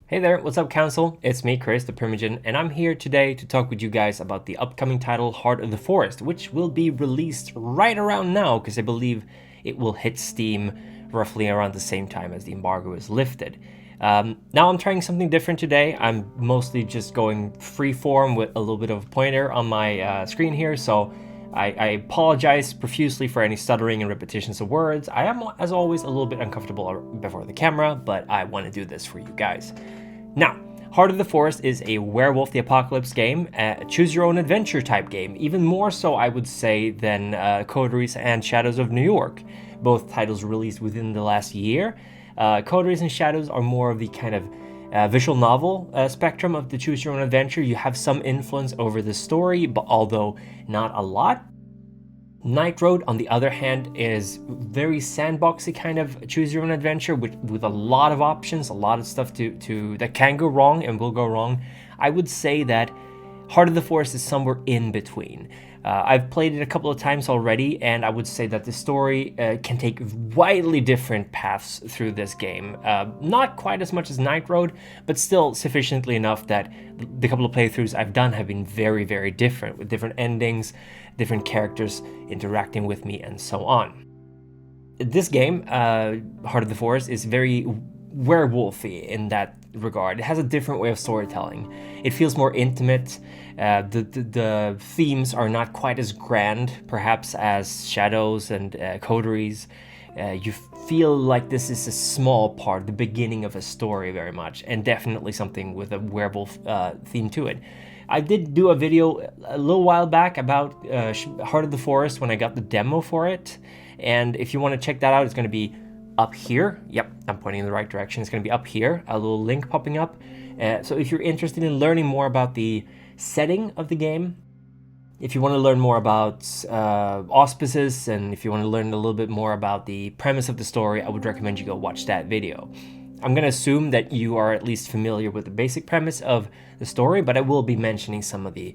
Hey there, what's up Council? It's me, Chris, the Primogen, and I'm here today to talk with you guys about the upcoming title Heart of the Forest, which will be released right around now because I believe it will hit Steam roughly around the same time as the embargo is lifted. Now I'm trying something different today. I'm mostly just going freeform with a little bit of a pointer on my screen here, so I apologize profusely for any stuttering and repetitions of words. I am, as always, a little bit uncomfortable before the camera, but I want to do this for you guys. Now, Heart of the Forest is a Werewolf the Apocalypse game, a choose-your-own-adventure type game, even more so, I would say, than Coteries and Shadows of New York, both titles released within the last year. Coteries and Shadows are more of the kind of visual novel spectrum of the choose your own adventure. You have some influence over the story, but although not a lot. Night Road, on the other hand, is very sandboxy kind of choose your own adventure with a lot of options, a lot of stuff that can go wrong and will go wrong. I would say that Heart of the Forest is somewhere in between. I've played it a couple of times already, and I would say that the story can take widely different paths through this game. Not quite as much as Night Road, but still sufficiently enough that the couple of playthroughs I've done have been very, very different, with different endings, different characters interacting with me, and so on. This game, Heart of the Forest, is very werewolfy in that regard. It has a different way of storytelling. It feels more intimate. The themes are not quite as grand, perhaps, as Shadows and Coteries. You feel like this is a small part, the beginning of a story very much, and definitely something with a werewolf theme to it. I did do a video a little while back about Heart of the Forest when I got the demo for it, and if you want to check that out, it's going to be up here. Yep, I'm pointing in the right direction. It's going to be up here, a little link popping up. So if you're interested in learning more about the setting of the game, if you want to learn more about auspices, and if you want to learn a little bit more about the premise of the story, I would recommend you go watch that video. I'm going to assume that you are at least familiar with the basic premise of the story, but I will be mentioning some of the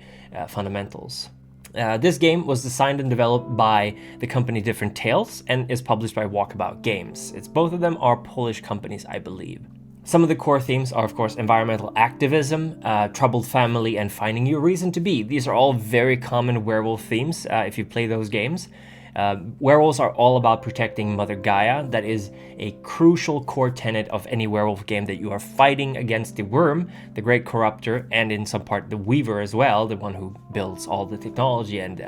fundamentals. This game was designed and developed by the company Different Tales and is published by Walkabout Games. Both of them are Polish companies, I believe. Some of the core themes are, of course, environmental activism, troubled family, and finding your reason to be. These are all very common werewolf themes if you play those games. Werewolves are all about protecting Mother Gaia. That is a crucial core tenet of any werewolf game, that you are fighting against the worm, the great corruptor, and in some part the weaver as well, the one who builds all the technology and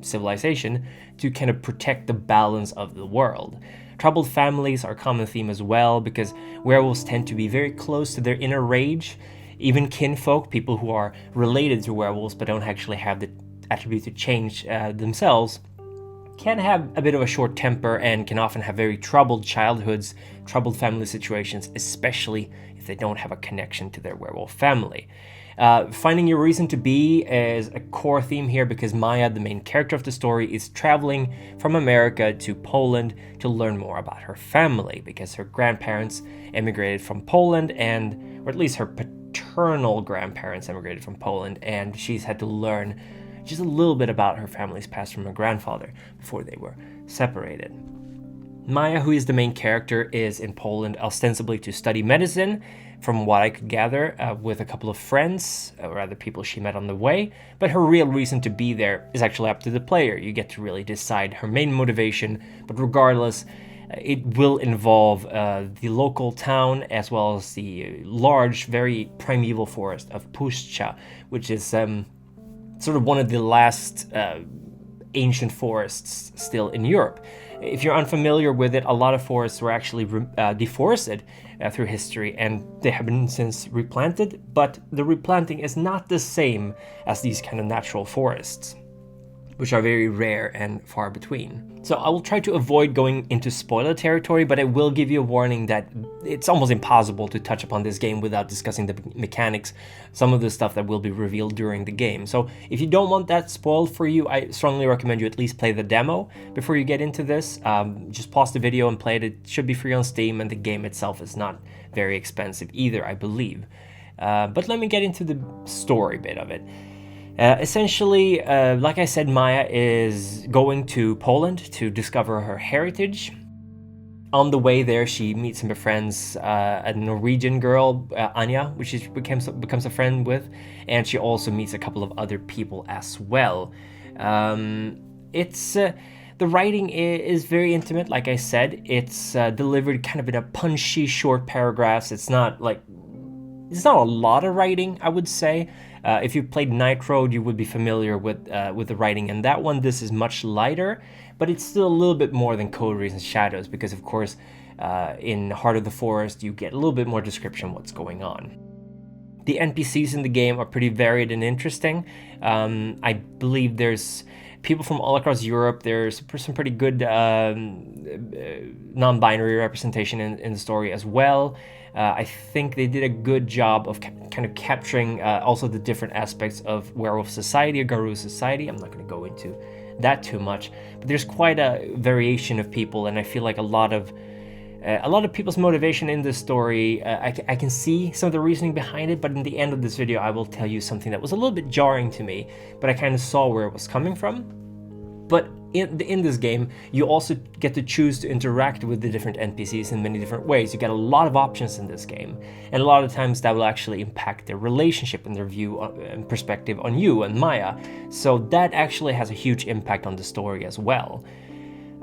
civilization, to kind of protect the balance of the world. Troubled families are a common theme as well, because werewolves tend to be very close to their inner rage. Even kinfolk, people who are related to werewolves but don't actually have the attribute to change themselves, can have a bit of a short temper and can often have very troubled childhoods, troubled family situations, especially if they don't have a connection to their werewolf family. Finding your reason to be is a core theme here, because Maia, the main character of the story, is traveling from America to Poland to learn more about her family, because her grandparents emigrated from Poland, or at least her paternal grandparents emigrated from Poland, and she's had to learn just a little bit about her family's past from her grandfather before they were separated. Maia, who is the main character, is in Poland ostensibly to study medicine, from what I could gather, with a couple of friends, or other people she met on the way, but her real reason to be there is actually up to the player. You get to really decide her main motivation, but regardless, it will involve the local town as well as the large, very primeval forest of Puszcza, which is sort of one of the last ancient forests still in Europe. If you're unfamiliar with it, a lot of forests were actually deforested through history, and they have been since replanted, but the replanting is not the same as these kind of natural forests, which are very rare and far between. So I will try to avoid going into spoiler territory, but I will give you a warning that it's almost impossible to touch upon this game without discussing the mechanics, some of the stuff that will be revealed during the game. So if you don't want that spoiled for you, I strongly recommend you at least play the demo before you get into this. Just pause the video and play it. It should be free on Steam, and the game itself is not very expensive either, I believe. But let me get into the story bit of it. Essentially, like I said, Maia is going to Poland to discover her heritage. On the way there, she meets some friends, a Norwegian girl, Anya, which she becomes a friend with, and she also meets a couple of other people as well. It's the writing is very intimate, like I said. It's delivered kind of in a punchy, short paragraphs. It's not a lot of writing, I would say. If you played Night Road, you would be familiar with the writing, and that one, this is much lighter, but it's still a little bit more than Coteries and Shadows, because of course, in Heart of the Forest, you get a little bit more description of what's going on. The NPCs in the game are pretty varied and interesting. I believe there's people from all across Europe. There's some pretty good non-binary representation in the story as well. I think they did a good job of kind of capturing also the different aspects of Werewolf society or Garou society. I'm not going to go into that too much, but there's quite a variation of people, and I feel like a lot of people's motivation in this story, I can see some of the reasoning behind it, but in the end of this video, I will tell you something that was a little bit jarring to me, but I kind of saw where it was coming from. But in this game, you also get to choose to interact with the different NPCs in many different ways. You get a lot of options in this game, and a lot of times that will actually impact their relationship and their view and perspective on you and Maia. So that actually has a huge impact on the story as well.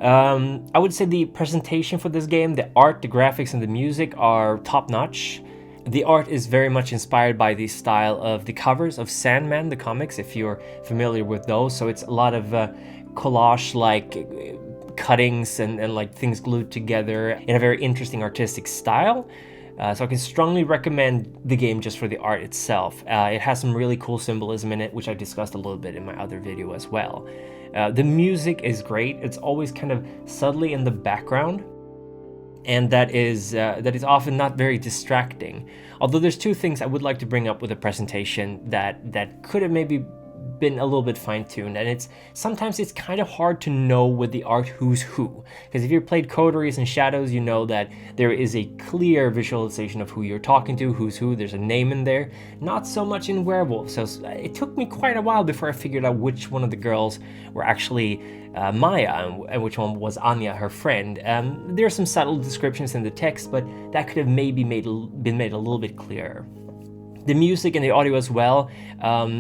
I would say the presentation for this game, the art, the graphics, and the music are top-notch. The art is very much inspired by the style of the covers of Sandman, the comics, if you're familiar with those. So it's a lot of collage-like cuttings and like things glued together in a very interesting artistic style. So I can strongly recommend the game just for the art itself. It has some really cool symbolism in it, which I discussed a little bit in my other video as well. The music is great. It's always kind of subtly in the background, and that is often not very distracting. Although there's two things I would like to bring up with the presentation that could have maybe been a little bit fine-tuned, and sometimes it's kind of hard to know with the art who's who, because if you've played Coteries and Shadows, you know that there is a clear visualization of who you're talking to, who's who, there's a name in there. Not so much in Werewolf, so it took me quite a while before I figured out which one of the girls were actually Maia and which one was Anya, her friend. There are some subtle descriptions in the text, but that could have maybe been made a little bit clearer. The music and the audio as well,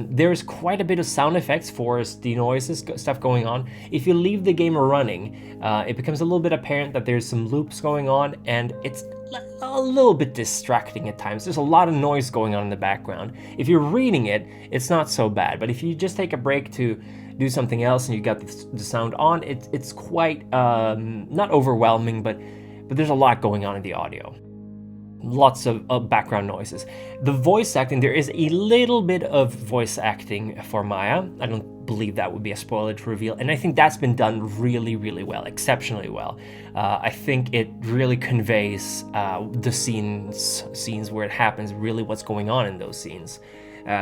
there's quite a bit of sound effects, forest, noises, stuff going on. If you leave the game running, it becomes a little bit apparent that there's some loops going on, and it's a little bit distracting at times. There's a lot of noise going on in the background. If you're reading it, it's not so bad, but if you just take a break to do something else and you got the sound on, it's quite, not overwhelming, but there's a lot going on in the audio. Lots of background noises. The voice acting, there is a little bit of voice acting for Maia. I don't believe that would be a spoiler to reveal, and I think that's been done really, really well, exceptionally well. I think it really conveys the scenes where it happens, really what's going on in those scenes.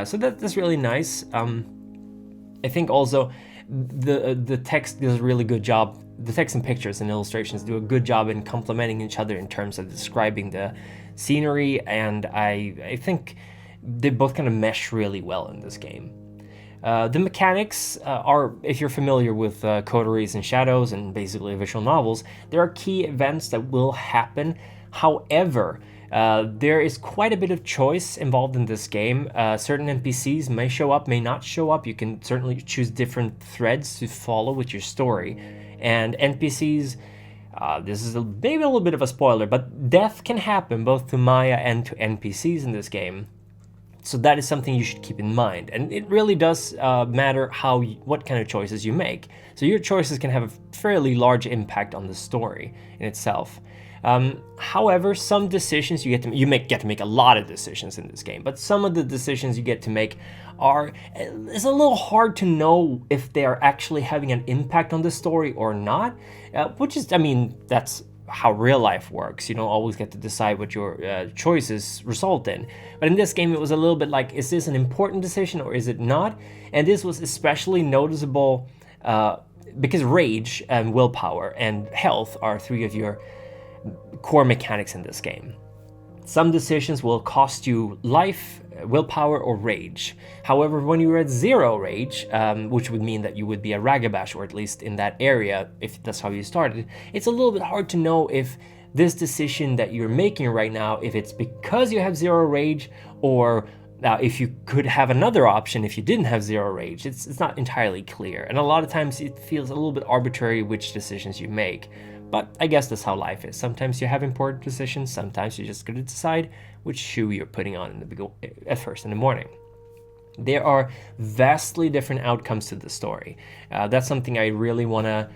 So that's really nice. I think also the text does a really good job. The text and pictures and illustrations do a good job in complementing each other in terms of describing the scenery, and I think they both kind of mesh really well in this game. The mechanics are, if you're familiar with Coteries and Shadows and basically visual novels, there are key events that will happen. However, there is quite a bit of choice involved in this game. Certain NPCs may show up, may not show up. You can certainly choose different threads to follow with your story. And NPCs, this is maybe a little bit of a spoiler, but death can happen both to Maia and to NPCs in this game. So that is something you should keep in mind. And it really does matter what kind of choices you make. So your choices can have a fairly large impact on the story in itself. However, some decisions you get to make a lot of decisions in this game, but some of the decisions you get to make it's a little hard to know if they are actually having an impact on the story or not, which is, I mean, that's how real life works. You don't always get to decide what your choices result in. But in this game, it was a little bit like, is this an important decision or is it not? And this was especially noticeable because rage and willpower and health are three of your core mechanics in this game. Some decisions will cost you life, willpower or rage. However, when you're at 0 rage, which would mean that you would be a Ragabash, or at least in that area, if that's how you started, it's a little bit hard to know if this decision that you're making right now, if it's because you have 0 rage, or if you could have another option if you didn't have 0 rage. It's not entirely clear, and a lot of times it feels a little bit arbitrary which decisions you make. But I guess that's how life is. Sometimes you have important decisions, sometimes you're just going to decide which shoe you're putting on at first in the morning. There are vastly different outcomes to the story. That's something I really want to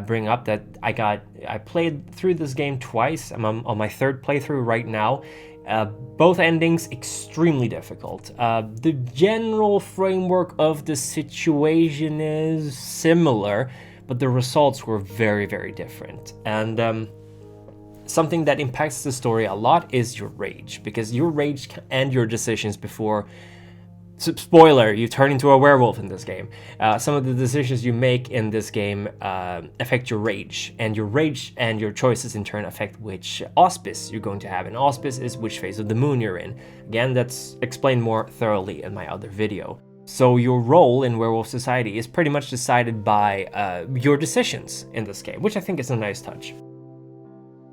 bring up, that I played through this game twice. I'm on my 3rd playthrough right now. Both endings extremely difficult. The general framework of the situation is similar, but the results were very, very different. And something that impacts the story a lot is your rage, because your rage and your decisions before... Spoiler, you turn into a werewolf in this game. Some of the decisions you make in this game affect your rage and your choices in turn affect which auspice you're going to have. And auspice is which phase of the moon you're in. Again, that's explained more thoroughly in my other video. So your role in werewolf society is pretty much decided by your decisions in this game, which I think is a nice touch.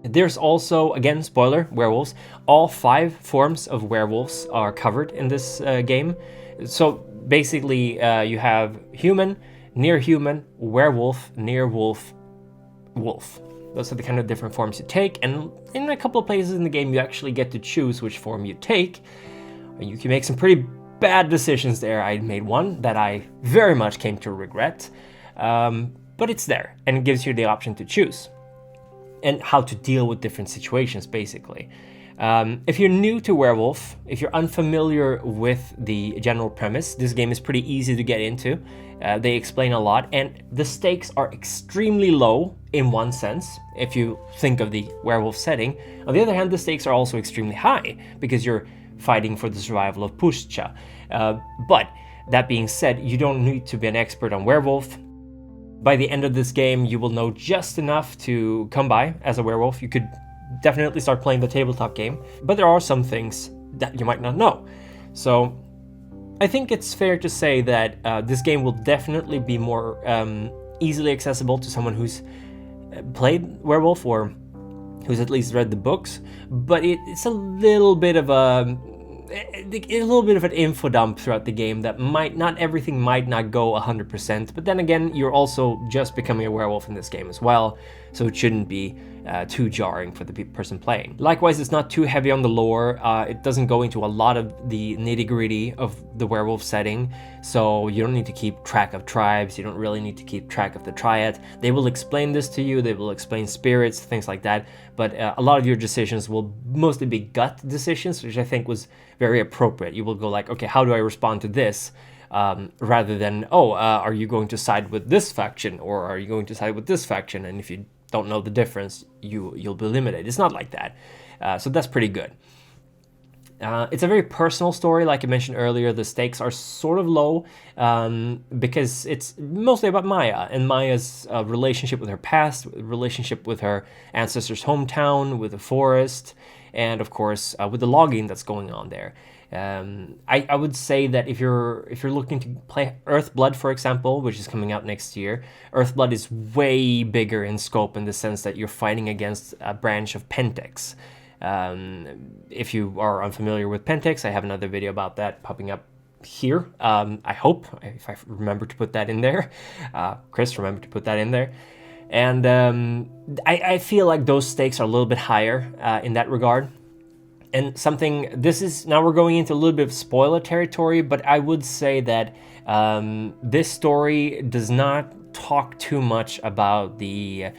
There's also, again, spoiler, werewolves. All 5 forms of werewolves are covered in this game. So basically, you have human, near human, werewolf, near wolf, wolf. Those are the kind of different forms you take, and in a couple of places in the game, you actually get to choose which form you take. You can make some pretty bad decisions there. I made one that I very much came to regret, but it's there, and it gives you the option to choose and how to deal with different situations, basically. If you're new to Werewolf, if you're unfamiliar with the general premise, this game is pretty easy to get into. They explain a lot, and the stakes are extremely low in one sense, if you think of the werewolf setting. On the other hand, the stakes are also extremely high, because you're fighting for the survival of Puszcza. But that being said, you don't need to be an expert on werewolf. By the end of this game, you will know just enough to come by as a werewolf. You could definitely start playing the tabletop game, but there are some things that you might not know. So I think it's fair to say that this game will definitely be more easily accessible to someone who's played Werewolf or who's at least read the books, but it's a little bit of an info dump throughout the game that everything might not go 100%, but then again, you're also just becoming a werewolf in this game as well, so it shouldn't be too jarring for the person playing. Likewise, it's not too heavy on the lore. It doesn't go into a lot of the nitty-gritty of the werewolf setting, so you don't need to keep track of tribes, you don't really need to keep track of the triad. They will explain this to you, they will explain spirits, things like that, but a lot of your decisions will mostly be gut decisions, which I think was very appropriate. You will go like, okay, how do I respond to this? Rather than, are you going to side with this faction, or are you going to side with this faction? And if you don't know the difference, you'll be limited. It's not like that. So that's pretty good. It's a very personal story, like I mentioned earlier. The stakes are sort of low because it's mostly about Maia and Maia's relationship with her past, relationship with her ancestors' hometown, with the forest, and of course with the logging that's going on there. I would say that if you're looking to play Earthblood, for example, which is coming out next year, Earthblood is way bigger in scope in the sense that you're fighting against a branch of Pentex. If you are unfamiliar with Pentex, I have another video about that popping up here. I hope, if I remember to put that in there. Chris, remember to put that in there. And I feel like those stakes are a little bit higher in that regard. And now we're going into a little bit of spoiler territory, but I would say that this story does not talk too much about the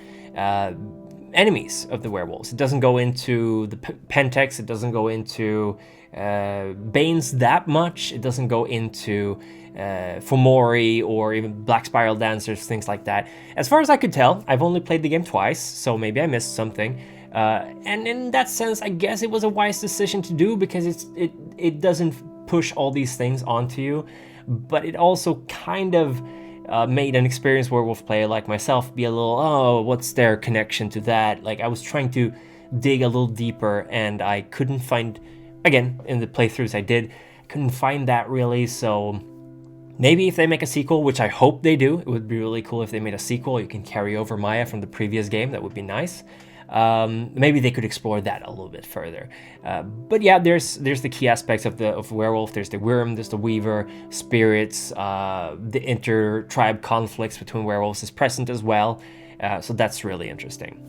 enemies of the werewolves. It doesn't go into the Pentex, it doesn't go into Banes that much, it doesn't go into Fomori or even Black Spiral Dancers, things like that. As far as I could tell, I've only played the game twice, so maybe I missed something. And in that sense, I guess it was a wise decision to do, because it doesn't push all these things onto you, but it also kind of made an experienced werewolf player like myself be a little, what's their connection to that? Like, I was trying to dig a little deeper, and I couldn't find, again, in the playthroughs I did, couldn't find that really, so maybe if they make a sequel, which I hope they do, it would be really cool if they made a sequel. You can carry over Maia from the previous game. That would be nice. Maybe they could explore that a little bit further. But yeah, there's the key aspects of Werewolf. There's the Worm, there's the Weaver, spirits, the inter-tribe conflicts between werewolves is present as well. So that's really interesting.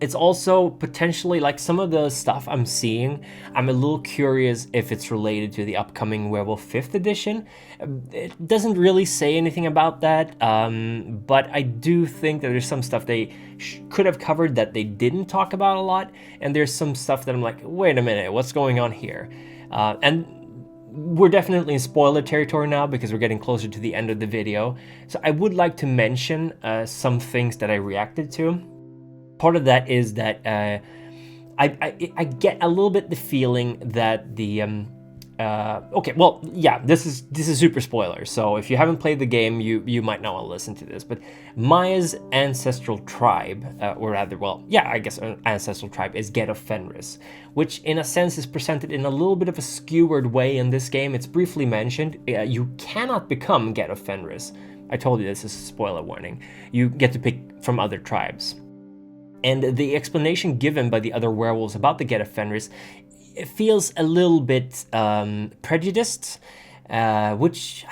It's also potentially, like, some of the stuff I'm seeing, I'm a little curious if it's related to the upcoming Werewolf 5th edition. It doesn't really say anything about that, but I do think that there's some stuff they could have covered that they didn't talk about a lot, and there's some stuff that I'm like, wait a minute, what's going on here? And we're definitely in spoiler territory now because we're getting closer to the end of the video, so I would like to mention some things that I reacted to. Part of that is that I get a little bit the feeling that the okay, well, yeah, this is super spoiler. So if you haven't played the game, you might not want to listen to this. But Maia's ancestral tribe, or rather, well, yeah, I guess an ancestral tribe is Get of Fenris, which in a sense is presented in a little bit of a skewered way in this game. It's briefly mentioned. You cannot become Get of Fenris. I told you this is a spoiler warning. You get to pick from other tribes. And the explanation given by the other werewolves about the Get of Fenris, it feels a little bit prejudiced, which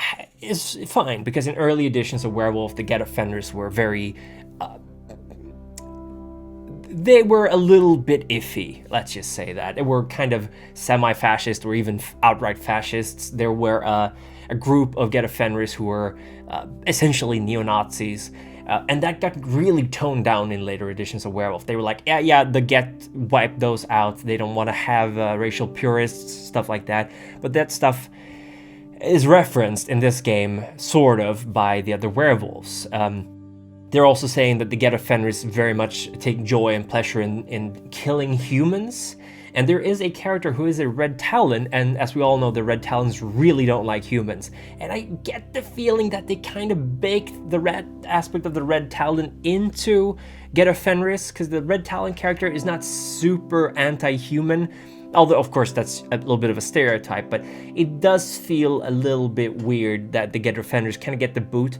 is fine, because in early editions of Werewolf, the Get of Fenris were very... they were a little bit iffy, let's just say that. They were kind of semi-fascist or even outright fascists. There were a group of Get of Fenris who were essentially neo-Nazis, and that got really toned down in later editions of Werewolf. They were like, yeah, the Get wiped those out. They don't want to have racial purists, stuff like that. But that stuff is referenced in this game, sort of, by the other werewolves. They're also saying that the Get of Fenris very much take joy and pleasure in killing humans. And there is a character who is a Red Talon, and as we all know, the Red Talons really don't like humans. And I get the feeling that they kind of baked the red aspect of the Red Talon into Get of Fenris, because the Red Talon character is not super anti-human. Although, of course, that's a little bit of a stereotype, but it does feel a little bit weird that the Get of Fenris kind of get the boot.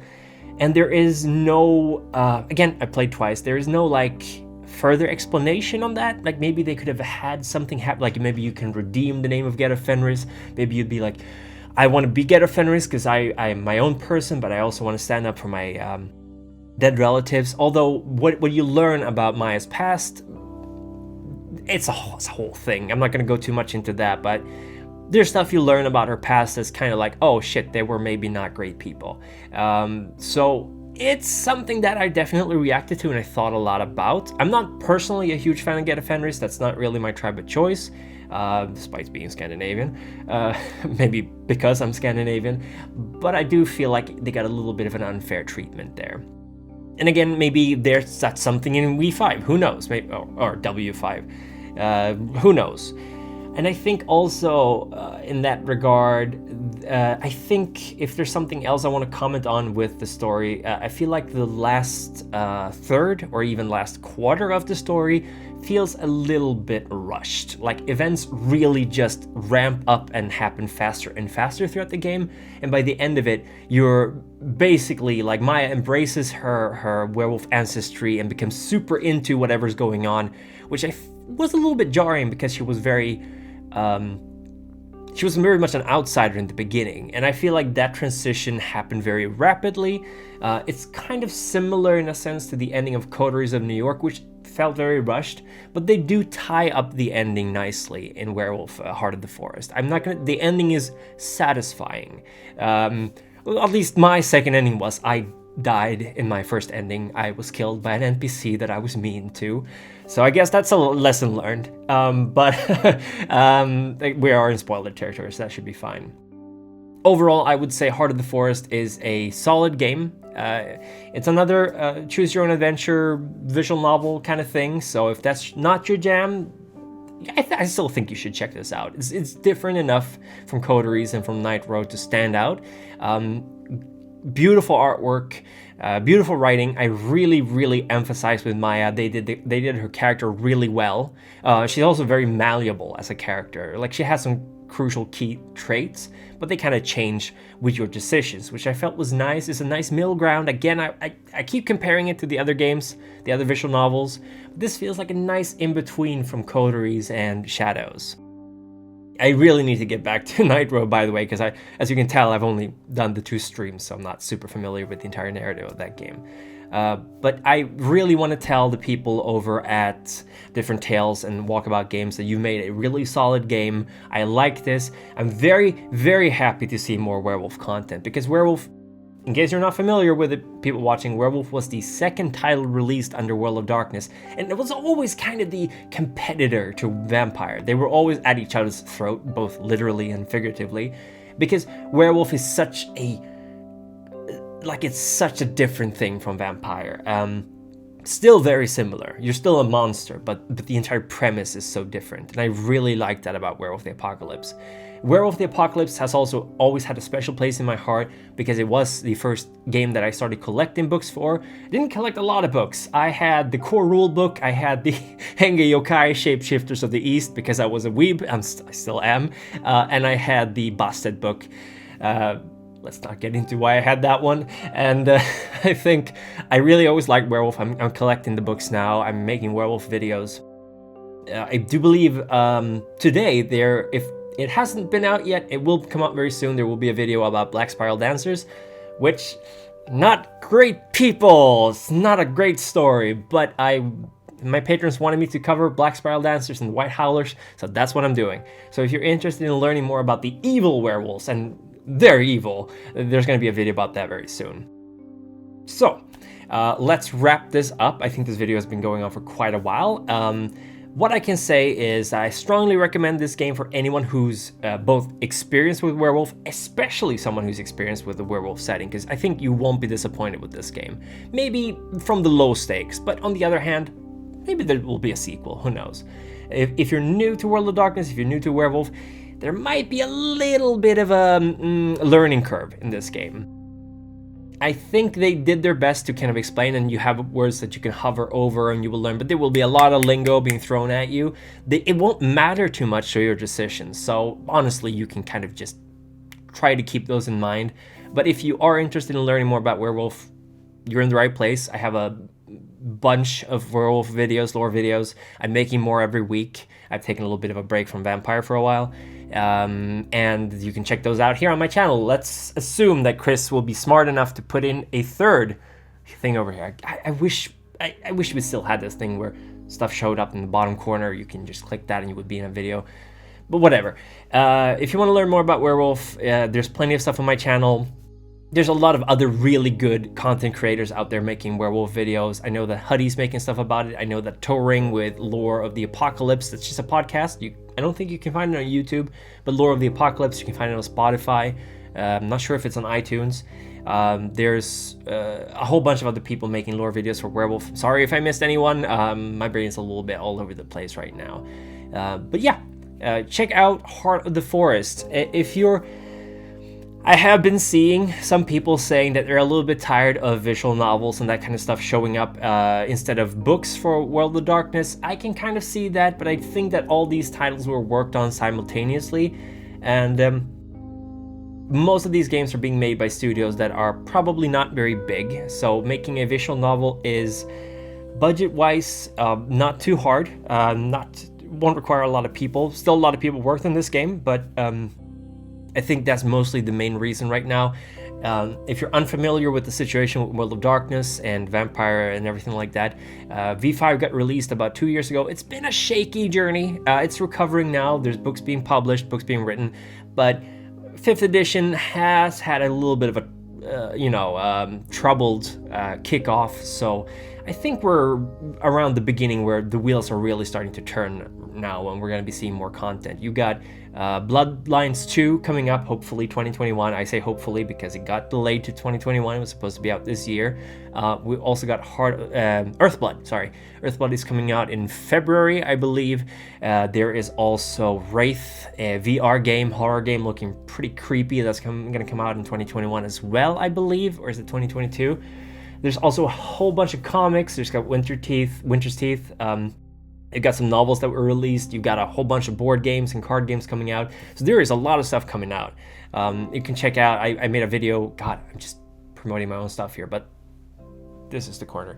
And there is no, again, I played twice, there is no, like, further explanation on that. Like, maybe they could have had something happen, like maybe you can redeem the name of Get of Fenris. Maybe you'd be like, I want to be Get of Fenris because I am my own person, but I also want to stand up for my dead relatives. Although what you learn about Maia's past, it's a whole thing. I'm not going to go too much into that, but there's stuff you learn about her past that's kind of like, oh shit, they were maybe not great people. So it's something that I definitely reacted to and I thought a lot about. I'm not personally a huge fan of Get of Fenris. That's not really my tribe of choice, despite being Scandinavian. Maybe because I'm Scandinavian. But I do feel like they got a little bit of an unfair treatment there. And again, maybe that's something in V5. Who knows? Maybe, or W5. Who knows? And I think also in that regard, I think if there's something else I want to comment on with the story, I feel like the last third or even last quarter of the story feels a little bit rushed. Like, events really just ramp up and happen faster and faster throughout the game, and by the end of it, you're basically, like, Maia embraces her werewolf ancestry and becomes super into whatever's going on, which was a little bit jarring because she was very much an outsider in the beginning, and I feel like that transition happened very rapidly. It's kind of similar in a sense to the ending of Coteries of New York, which felt very rushed, but they do tie up the ending nicely in Werewolf Heart of the Forest. The ending is satisfying. Well, at least my second ending was, I died in my first ending. I was killed by an NPC that I was mean to. So I guess that's a lesson learned. But we are in spoiler territory, so that should be fine. Overall, I would say Heart of the Forest is a solid game. It's another choose your own adventure visual novel kind of thing. So if that's not your jam, I still think you should check this out. It's different enough from Coteries and from Night Road to stand out. Beautiful artwork, beautiful writing. I really emphasize with Maia, they did her character really well. She's also very malleable as a character. Like, she has some crucial key traits, but they kind of change with your decisions, which I felt was nice. It's a nice middle ground. Again, I keep comparing it to the other games, the other visual novels. This feels like a nice in-between from Coteries and Shadows. I really need to get back to Night Road, by the way, because as you can tell, I've only done the 2 streams, so I'm not super familiar with the entire narrative of that game. But I really want to tell the people over at Different Tales and Walkabout Games that you made a really solid game. I like this. I'm very, very happy to see more Werewolf content, because Werewolf, in case you're not familiar with it, people watching, Werewolf was the second title released under World of Darkness, and it was always kind of the competitor to Vampire. They were always at each other's throat, both literally and figuratively, because Werewolf is such a, it's such a different thing from Vampire. Still very similar. You're still a monster, but the entire premise is so different, and I really like that about Werewolf the Apocalypse. Werewolf the Apocalypse has also always had a special place in my heart, because it was the first game that I started collecting books for. I didn't collect a lot of books. I had the core rule book, I had the Henge Yokai Shapeshifters of the East, because I was a weeb, I still am, and I had the Busted book. Let's not get into why I had that one. And I think I really always liked Werewolf. I'm collecting the books now. I'm making Werewolf videos. I do believe today, if it hasn't been out yet, it will come out very soon. There will be a video about Black Spiral Dancers, which, not great people. It's not a great story, but my patrons wanted me to cover Black Spiral Dancers and White Howlers, so that's what I'm doing. So if you're interested in learning more about the evil werewolves, and they're evil, there's going to be a video about that very soon. So, let's wrap this up. I think this video has been going on for quite a while. What I can say is I strongly recommend this game for anyone who's both experienced with Werewolf, especially someone who's experienced with the Werewolf setting, because I think you won't be disappointed with this game. Maybe from the low stakes, but on the other hand, maybe there will be a sequel, who knows. If you're new to World of Darkness, if you're new to Werewolf, there might be a little bit of a learning curve in this game. I think they did their best to kind of explain, and you have words that you can hover over and you will learn, but there will be a lot of lingo being thrown at you. It won't matter too much to your decisions, so honestly, you can kind of just try to keep those in mind. But if you are interested in learning more about Werewolf, you're in the right place. I have a bunch of Werewolf videos, lore videos. I'm making more every week. I've taken a little bit of a break from Vampire for a while. And you can check those out here on my channel. Let's assume that Chris will be smart enough to put in a third thing over here. I wish we still had this thing where stuff showed up in the bottom corner. You can just click that and you would be in a video. But whatever. If you want to learn more about Werewolf, there's plenty of stuff on my channel. There's a lot of other really good content creators out there making Werewolf videos. I know that Huddy's making stuff about it. I know that Touring with Lore of the Apocalypse, that's just a podcast. I don't think you can find it on YouTube, but Lore of the Apocalypse, you can find it on Spotify. I'm not sure if it's on iTunes. There's a whole bunch of other people making lore videos for Werewolf. Sorry if I missed anyone. My brain's a little bit all over the place right now. But yeah, check out Heart of the Forest. I have been seeing some people saying that they're a little bit tired of visual novels and that kind of stuff showing up instead of books for World of Darkness. I can kind of see that, but I think that all these titles were worked on simultaneously, and most of these games are being made by studios that are probably not very big, so making a visual novel is, budget-wise, not too hard, won't require a lot of people. Still a lot of people worked on this game, but I think that's mostly the main reason right now. If you're unfamiliar with the situation with World of Darkness and Vampire and everything like that, V5 got released about 2 years ago. It's been a shaky journey. It's recovering now. There's books being published, books being written, but 5th edition has had a little bit of a troubled kickoff. So I think we're around the beginning where the wheels are really starting to turn now, and we're going to be seeing more content. You got Bloodlines 2 coming up, hopefully 2021. I say hopefully because it got delayed to 2021. It was supposed to be out this year. We also got Earthblood. Earthblood is coming out in February, I believe. There is also Wraith, a VR game, horror game looking pretty creepy. That's going to come out in 2021 as well, I believe, or is it 2022? There's also a whole bunch of comics. There's got Winter's Teeth. You've got some novels that were released. You've got a whole bunch of board games and card games coming out. So there is a lot of stuff coming out. You can check out, I made a video. God, I'm just promoting my own stuff here, but this is the corner.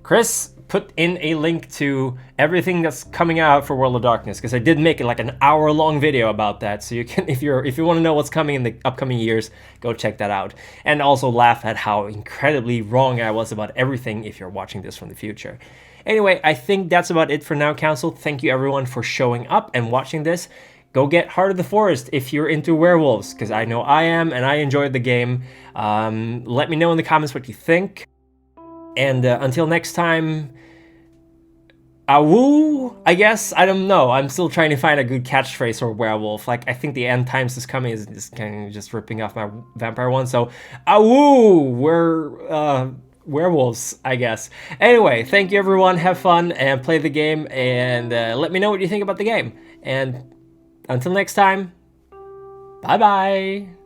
Chris put in a link to everything that's coming out for World of Darkness, because I did make it like an hour-long video about that. So you can, if you want to know what's coming in the upcoming years, go check that out. And also laugh at how incredibly wrong I was about everything if you're watching this from the future. Anyway, I think that's about it for now, Council. Thank you everyone for showing up and watching this. Go get Heart of the Forest if you're into werewolves, because I know I am and I enjoyed the game. Let me know in the comments what you think. And until next time, awoo, I guess? I don't know. I'm still trying to find a good catchphrase for werewolf. Like, I think the end times is coming is kind of just ripping off my vampire one. So, awoo, we're werewolves, I guess. Anyway, thank you everyone. Have fun and play the game. And let me know what you think about the game. And until next time, bye-bye.